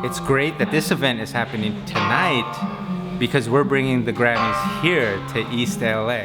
it's great that this event is happening tonight because we're bringing the Grammys here to East LA.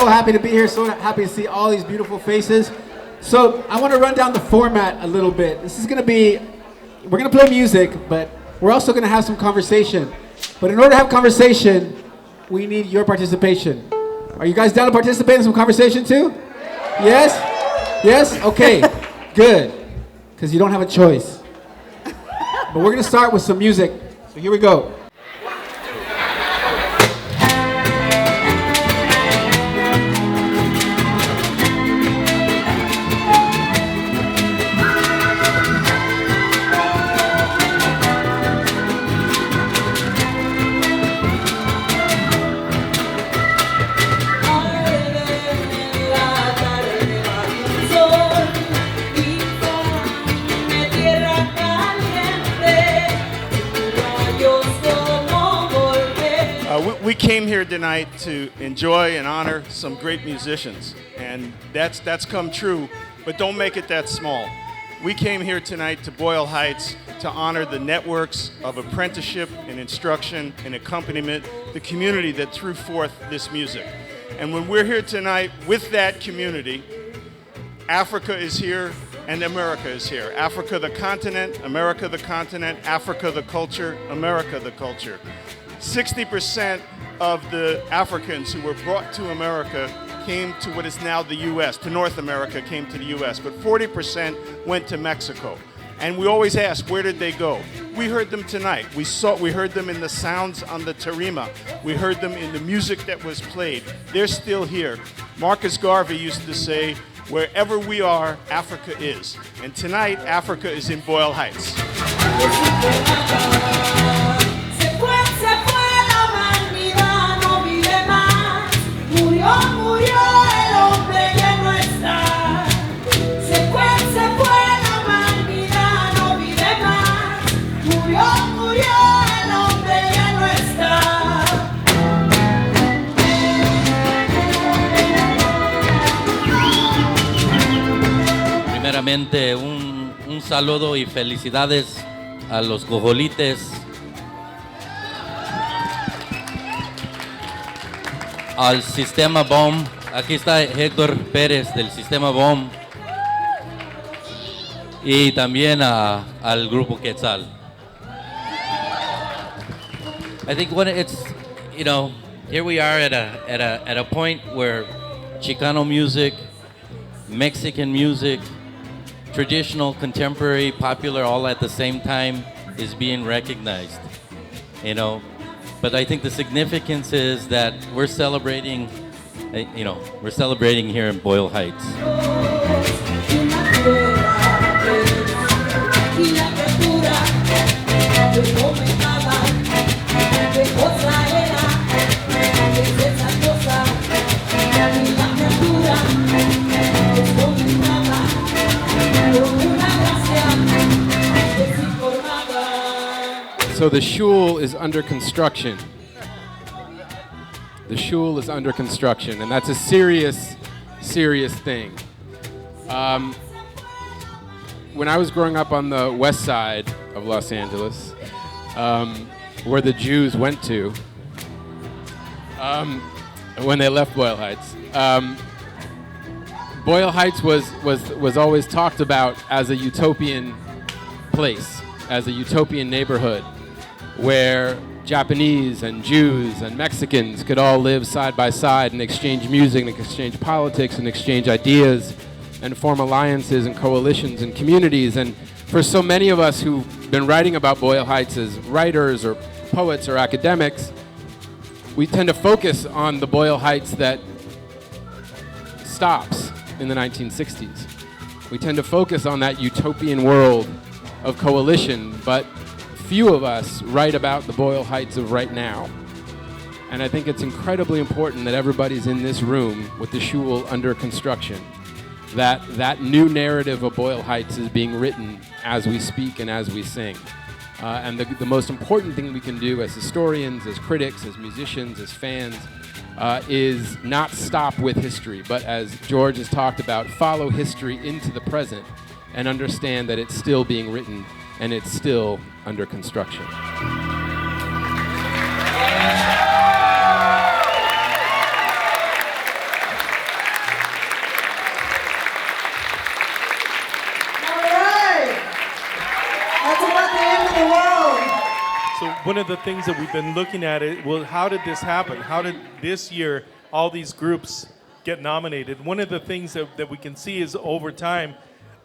Happy to be here, so happy to see all these beautiful faces. So I want to run down the format a little bit. This is going to be, we're going to play music, but we're also going to have some conversation. But in order to have conversation, we need your participation. Are you guys down to participate in some conversation too? Yes? Yes? Okay, good. Because you don't have a choice. But we're going to start with some music. So here we go. We came here tonight to enjoy and honor some great musicians, and that's come true, but don't make it that small. We came here tonight to Boyle Heights to honor the networks of apprenticeship and instruction and accompaniment, the community that threw forth this music. And when we're here tonight with that community, Africa is here and America is here. Africa the continent, America the continent, Africa the culture, America the culture. 60% of the Africans who were brought to America came to what is now the U.S., to North America, came to the U.S., but 40% went to Mexico. And we always ask, where did they go? We heard them tonight. We heard them in the sounds on the tarima. We heard them in the music that was played. They're still here. Marcus Garvey used to say, wherever we are, Africa is. And tonight, Africa is in Boyle Heights. Primeramente, un saludo y felicidades a los Cojolites, al Sistema BOM. Aquí está Héctor Pérez del Sistema BOM y también al grupo Quetzal. I think when it's, here we are at a point where Chicano music, Mexican music, traditional, contemporary, popular, all at the same time is being recognized, But I think the significance is that we're celebrating, we're celebrating here in Boyle Heights. So the shul is under construction. The shul is under construction, and that's a serious, serious thing. When I was growing up on the west side of Los Angeles, where the Jews went to when they left Boyle Heights, Boyle Heights was always talked about as a utopian place, as a utopian neighborhood, where Japanese and Jews and Mexicans could all live side by side and exchange music and exchange politics and exchange ideas and form alliances and coalitions and communities. And for so many of us who've been writing about Boyle Heights as writers or poets or academics, we tend to focus on the Boyle Heights that stops in the 1960s. We tend to focus on that utopian world of coalition, but few of us write about the Boyle Heights of right now. And I think it's incredibly important that everybody's in this room with the shul under construction, that new narrative of Boyle Heights is being written as we speak and as we sing. And the most important thing we can do as historians, as critics, as musicians, as fans, is not stop with history, but as George has talked about, follow history into the present and understand that it's still being written and it's still under construction. So one of the things that we've been looking at is, well, how did this happen? How did this year all these groups get nominated? One of the things that we can see is over time,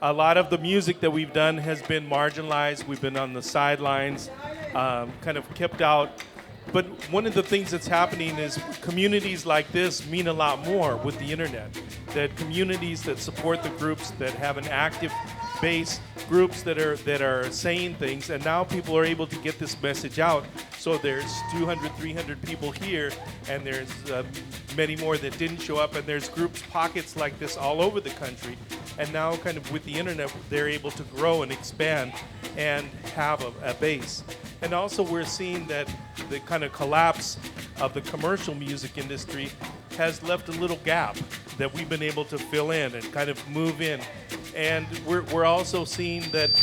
a lot of the music that we've done has been marginalized. We've been on the sidelines, kind of kept out. But one of the things that's happening is communities like this mean a lot more with the internet. That communities that support the groups, that have an active base, groups that are saying things, and now people are able to get this message out. So there's 200, 300 people here, and there's many more that didn't show up, and there's groups, pockets like this all over the country. And now kind of with the internet, they're able to grow and expand and have a base. And also we're seeing that the kind of collapse of the commercial music industry has left a little gap that we've been able to fill in and kind of move in. And we're also seeing that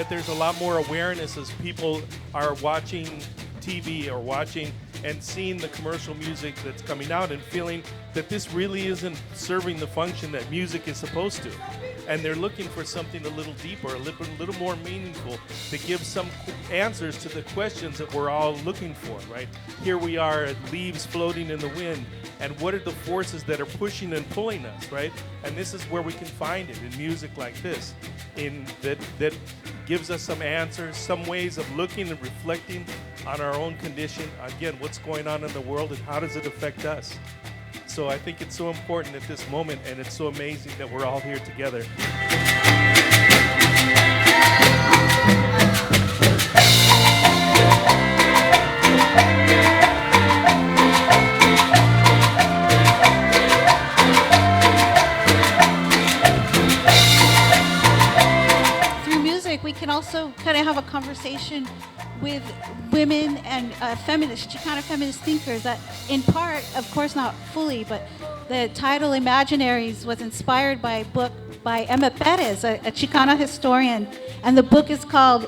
there's a lot more awareness as people are watching TV or watching and seeing the commercial music that's coming out and feeling that this really isn't serving the function that music is supposed to. And they're looking for something a little deeper, a little more meaningful, that gives some answers to the questions that we're all looking for, right? Here we are, leaves floating in the wind, and what are the forces that are pushing and pulling us, right? And this is where we can find it in music like this, that gives us some answers, some ways of looking and reflecting on our own condition. Again, what's going on in the world and how does it affect us? So I think it's so important at this moment, and it's so amazing that we're all here together. Through music, we can also kind of have a conversation with women and feminists, Chicana feminist thinkers that in part, of course not fully, but the title Imaginaries was inspired by a book by Emma Perez, a Chicana historian, and the book is called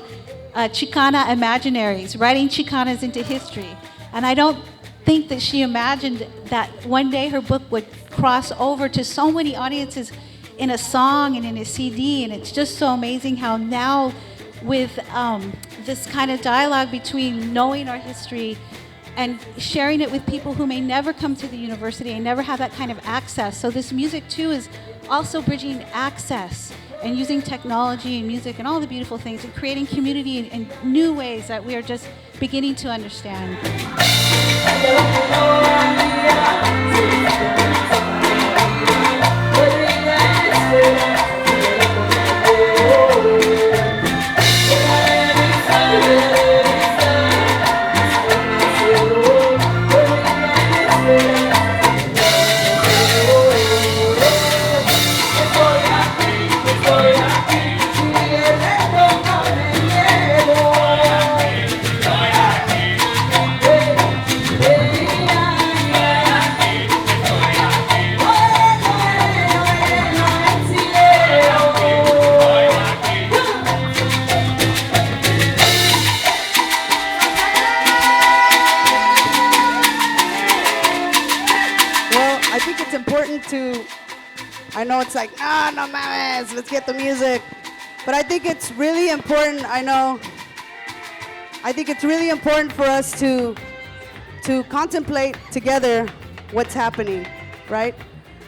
Chicana Imaginaries, Writing Chicanas into History. And I don't think that she imagined that one day her book would cross over to so many audiences in a song and in a CD, and it's just so amazing how now with this kind of dialogue between knowing our history and sharing it with people who may never come to the university and never have that kind of access. So this music too is also bridging access and using technology and music and all the beautiful things and creating community in new ways that we are just beginning to understand. I think it's important to, I know it's like, no mames, let's get the music. But I think it's really important, I think it's really important for us to contemplate together what's happening, right?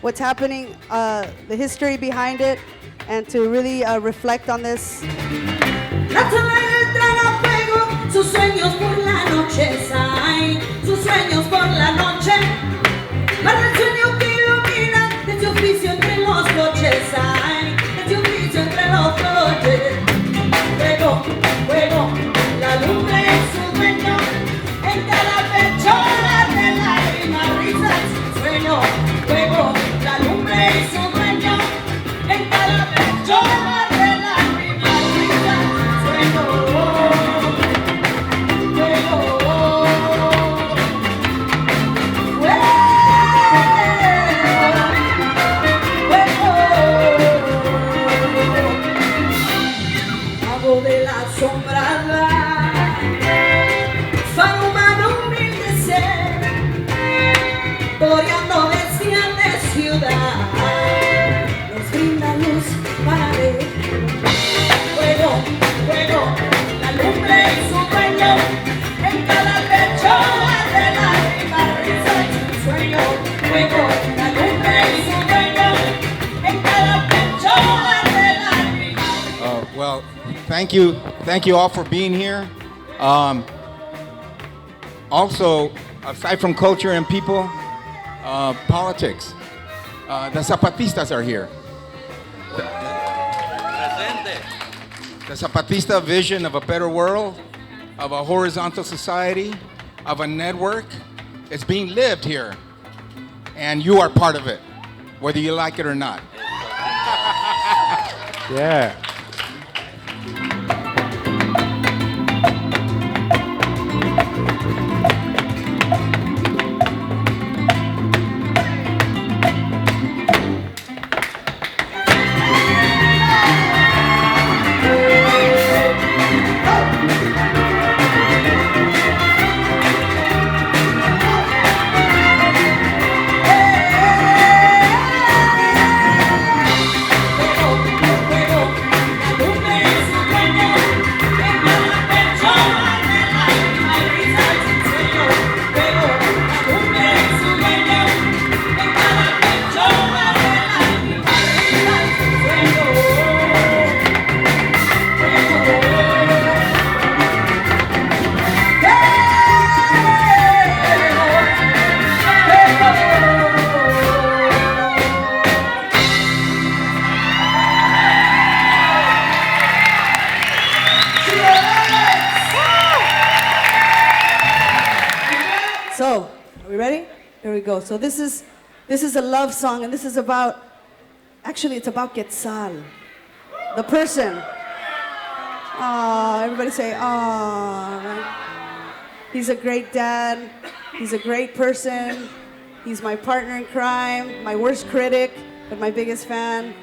What's happening, the history behind it, and to really reflect on this. Sus sueños por la noche, sus sueños por la noche. Para el sueño que ilumina desde oficio entre los coches, desde oficio entre los coches. Fuego, fuego, la lumbre es su dueño, en cada pecho de lágrimas, risas, sueño. Fuego, la lumbre es su dueño, en cada pecho de lágrimas, risas, sueño. De la sombra, faro humano humilde ser, toreando bestias de ciudad, nos brinda luz para ver. Fuego, fuego, la lumbre es su dueño, en cada pecho de lágrimas, risas y un sueño. Fuego, la lumbre es su dueño, en cada pecho de lágrimas. Well, thank you all for being here. Also, aside from culture and people, politics. The Zapatistas are here. The Zapatista vision of a better world, of a horizontal society, of a network, is being lived here. And you are part of it, whether you like it or not. Yeah. So this is a love song, and this is about, actually it's about Quetzal, the person. Everybody say, right? He's a great dad, he's a great person, he's my partner in crime, my worst critic, but my biggest fan,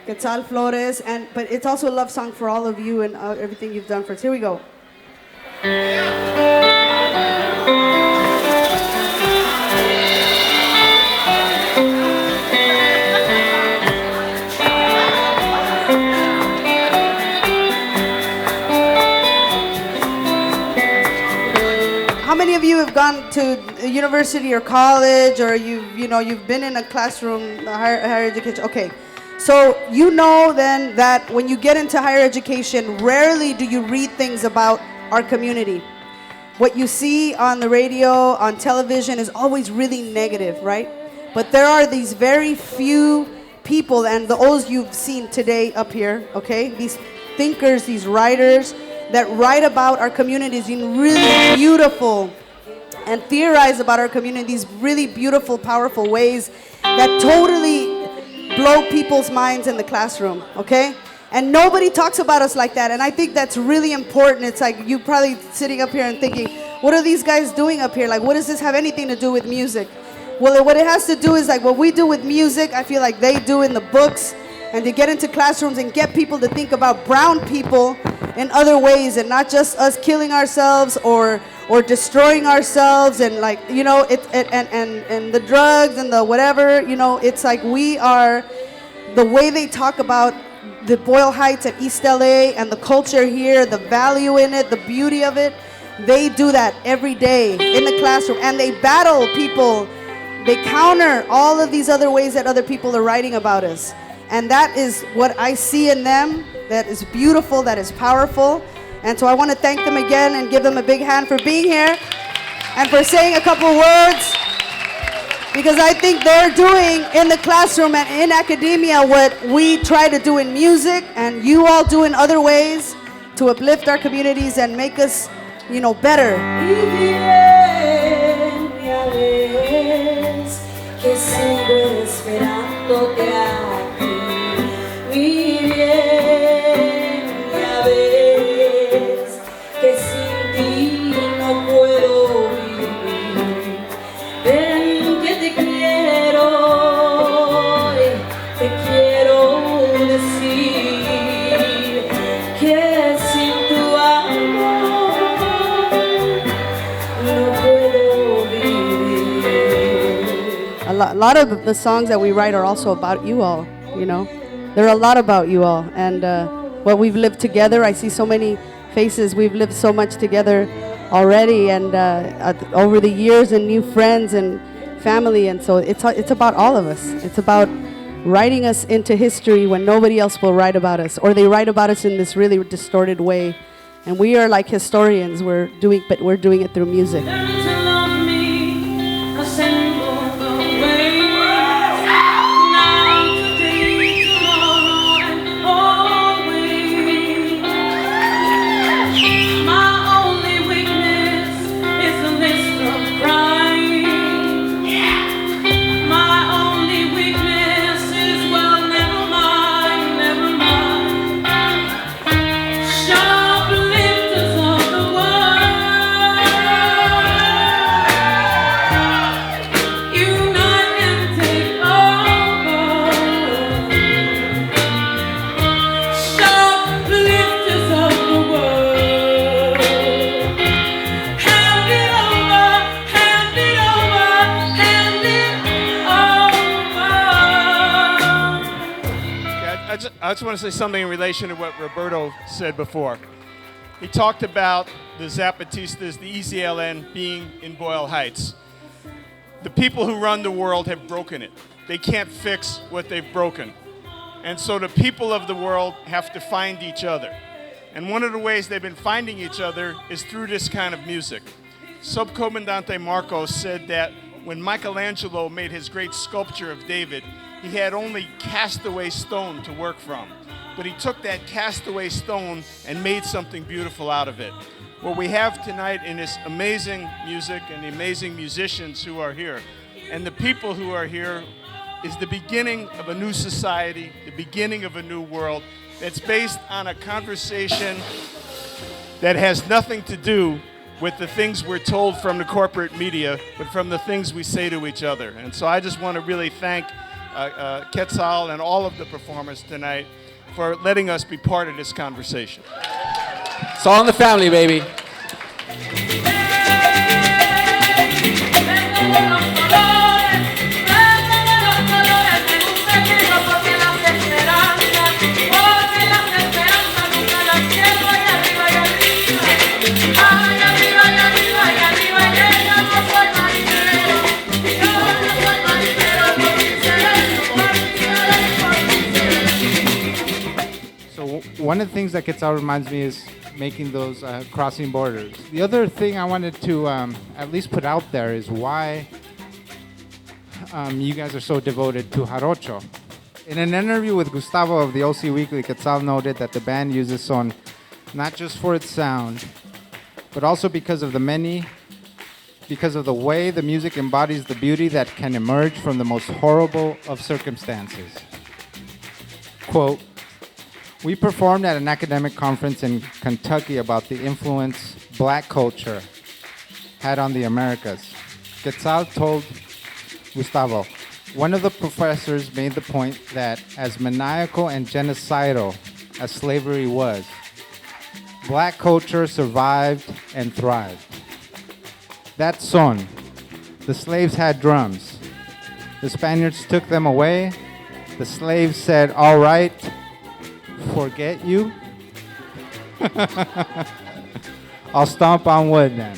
Quetzal Flores, but it's also a love song for all of you and everything you've done for us. Here we go. How many of you have gone to a university or college, or you've been in a classroom, higher education? Okay, so you know then that when you get into higher education, rarely do you read things about our community. What you see on the radio, on television is always really negative, right? But there are these very few people, and those you've seen today up here, okay? These thinkers, these writers, that write about our communities in really beautiful and theorize about our communities really beautiful, powerful ways that totally blow people's minds in the classroom, okay? And nobody talks about us like that, and I think that's really important. It's like you probably sitting up here and thinking, what are these guys doing up here? Like, what does this have anything to do with music? Well, what it has to do is like what we do with music, I feel like they do in the books, and to get into classrooms and get people to think about brown people in other ways, and not just us killing ourselves or destroying ourselves, and like, you know, and the drugs and the whatever, you know, it's like we are, the way they talk about the Boyle Heights and East LA and the culture here, the value in it, the beauty of it, they do that every day in the classroom, and they battle people. They counter all of these other ways that other people are writing about us. And that is what I see in them, that is beautiful, that is powerful. And so I want to thank them again and give them a big hand for being here and for saying a couple words, because I think they're doing in the classroom and in academia what we try to do in music and you all do in other ways to uplift our communities and make us, you know, better. Que sigo esperándote aquí, mi bien, ya ves que sin ti no puedo vivir. Ven que te quiero decir que sin tu amor no puedo vivir. A lot of the songs that we write are also about you all, you know. They're a lot about you all. And what we've lived together, I see so many faces. We've lived so much together already, and over the years, and new friends and family. And so it's about all of us. It's about writing us into history when nobody else will write about us, or they write about us in this really distorted way. And we are like historians. We're doing it through music. I just want to say something in relation to what Roberto said before. He talked about the Zapatistas, the EZLN being in Boyle Heights. The people who run the world have broken it. They can't fix what they've broken. And so the people of the world have to find each other. And one of the ways they've been finding each other is through this kind of music. Subcomandante Marcos said that when Michelangelo made his great sculpture of David, he had only castaway stone to work from. But he took that castaway stone and made something beautiful out of it. What we have tonight in this amazing music and the amazing musicians who are here, and the people who are here, is the beginning of a new society, the beginning of a new world that's based on a conversation that has nothing to do with the things we're told from the corporate media, but from the things we say to each other. And so I just want to really thank Quetzal and all of the performers tonight for letting us be part of this conversation. It's all in the family, baby. One of the things that Quetzal reminds me is making those crossing borders. The other thing I wanted to at least put out there is why you guys are so devoted to Jarocho. In an interview with Gustavo of the OC Weekly, Quetzal noted that the band uses son not just for its sound, but also because of the way the music embodies the beauty that can emerge from the most horrible of circumstances. Quote, "We performed at an academic conference in Kentucky about the influence black culture had on the Americas. Quetzal told Gustavo, One of the professors made the point that as maniacal and genocidal as slavery was, black culture survived and thrived. That son, the slaves had drums. The Spaniards took them away. The slaves said, "All right, forget you." I'll stomp on wood then.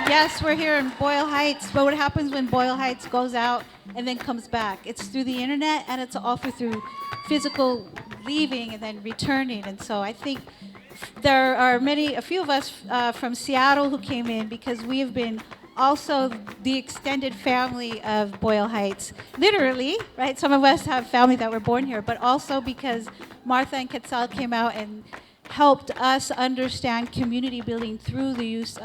Yes, we're here in Boyle Heights, but what happens when Boyle Heights goes out and then comes back? It's through the internet, and it's also through physical leaving and then returning. And so I think there are a few of us from Seattle who came in because we have been also the extended family of Boyle Heights. Literally, right? Some of us have family that were born here, but also because Martha and Quetzal came out and helped us understand community building through the use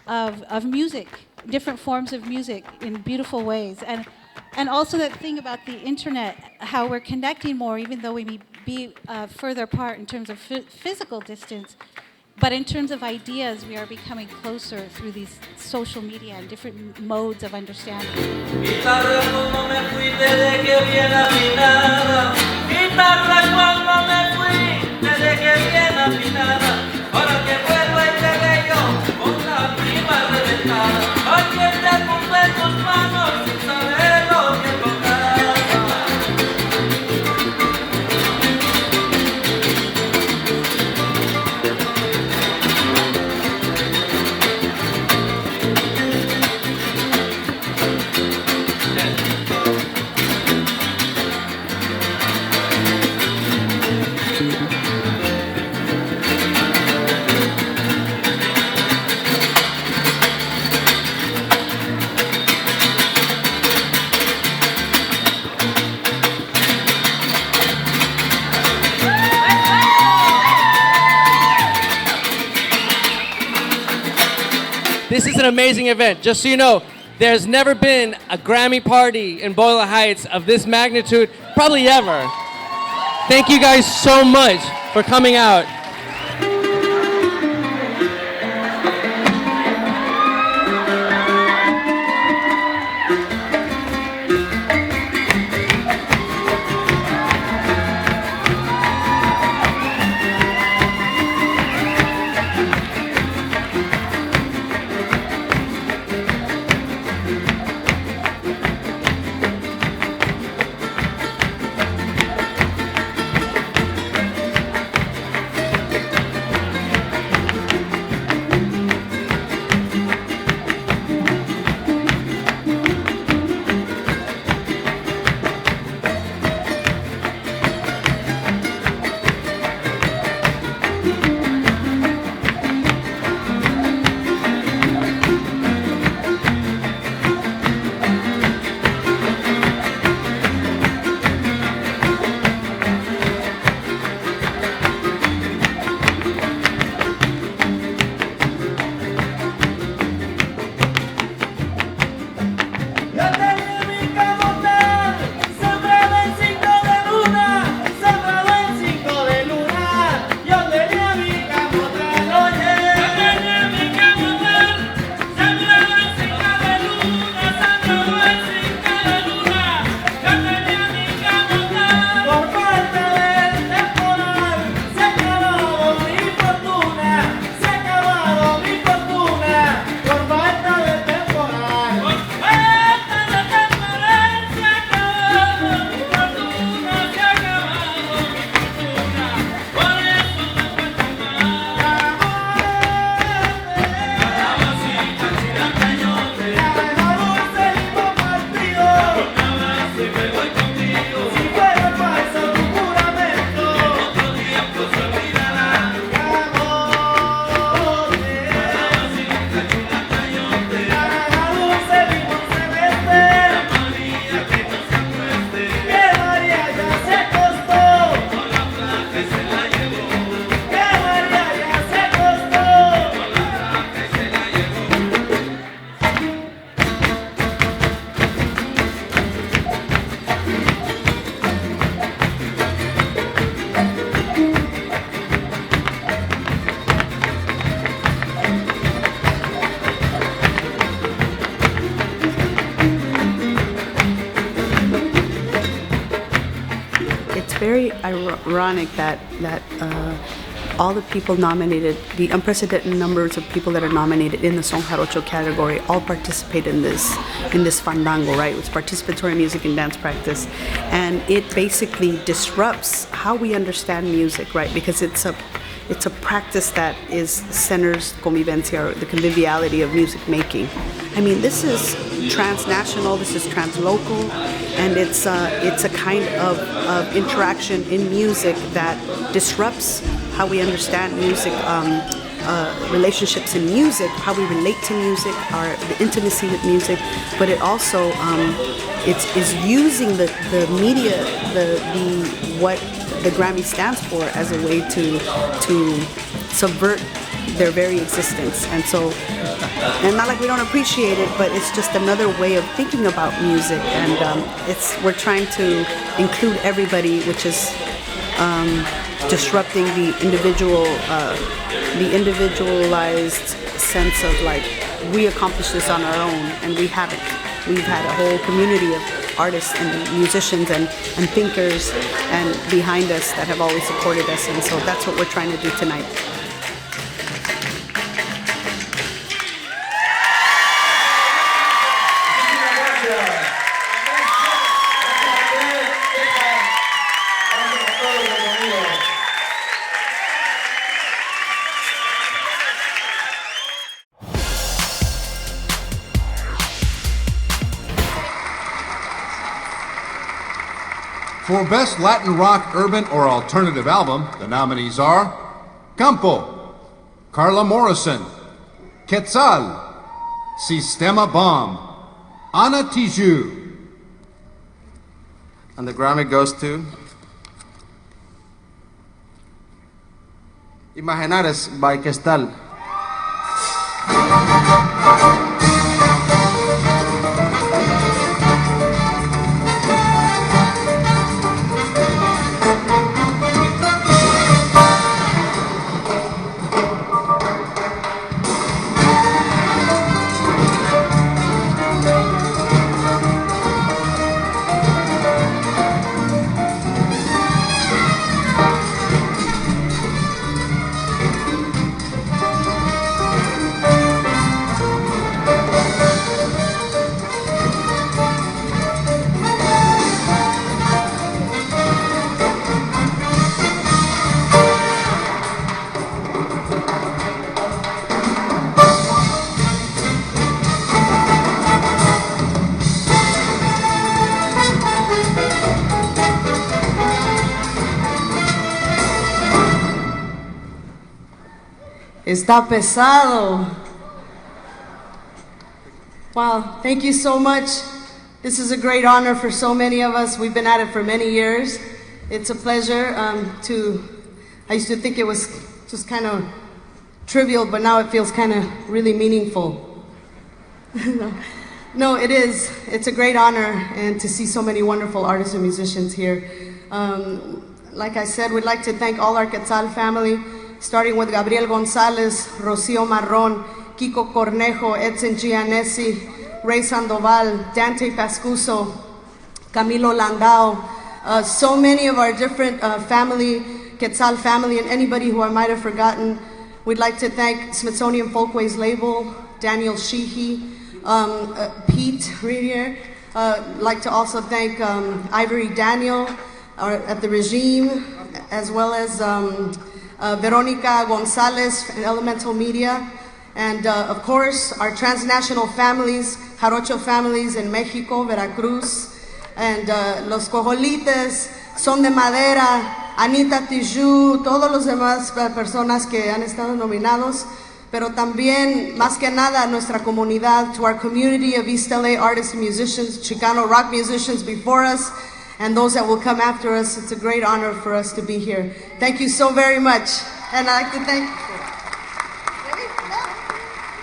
of music, different forms of music in beautiful ways. And also that thing about the internet, how we're connecting more, even though we may be further apart in terms of physical distance, but in terms of ideas, we are becoming closer through these social media and different modes of understanding. This is an amazing event. Just so you know, there's never been a Grammy party in Boyle Heights of this magnitude, probably ever. Thank you guys so much for coming out. very ironic that all the people nominated, the unprecedented numbers of people that are nominated in the Son Jarocho category, all participate in this fandango, right? It's participatory music and dance practice, and it basically disrupts how we understand music, right? Because it's a practice that centers convivencia, or the conviviality of music making. I mean, this is transnational, this is translocal, and it's a kind of interaction in music that disrupts how we understand music, relationships in music, how we relate to music, the intimacy with music, but it also is using the media, what the Grammy stands for, as a way to subvert their very existence. And so, and not like we don't appreciate it, but it's just another way of thinking about music, and we're trying to include everybody, which is disrupting the individualized sense of like, we accomplished this on our own, and we haven't. We've had a whole community of artists and musicians and thinkers and behind us that have always supported us, and so that's what we're trying to do tonight. For Best Latin Rock, Urban, or Alternative Album, the nominees are Campo, Carla Morrison, Quetzal, Sistema Bomb, Ana Tijoux. And the Grammy goes to Imaginaries by Quetzal. Está pesado. Wow, thank you so much. This is a great honor for so many of us. We've been at it for many years. It's a pleasure I used to think it was just kind of trivial, but now it feels kind of really meaningful. No, it is. It's a great honor, and to see so many wonderful artists and musicians here. Like I said, we'd like to thank all our Quetzal family, starting with Gabriel Gonzalez, ROCIO MARRON, Kiko Cornejo, Edson Gianesi, Ray Sandoval, Dante Pascuso, Camilo Landau, so many of our different family, Quetzal family, and anybody who I might have forgotten. We'd like to thank Smithsonian Folkways Label, Daniel Sheehy, Pete Riviere. Like to also thank Ivory Daniel at the Regime, as well as Veronica Gonzalez and Elemental Media, and of course our transnational families, Jarocho families in Mexico, Veracruz, and los Cojolites, Son de Madera, Anita Tijoux, todos los demás personas que han estado nominados, pero también, más que nada, nuestra comunidad, to our community of East LA artists and musicians, Chicano rock musicians before us, and those that will come after us. It's a great honor for us to be here. Thank you so very much. And I'd like to thank,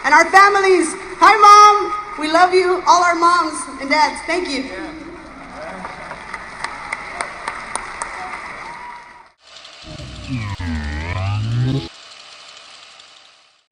and our families. Hi, Mom. We love you. All our moms and dads. Thank you. Yeah.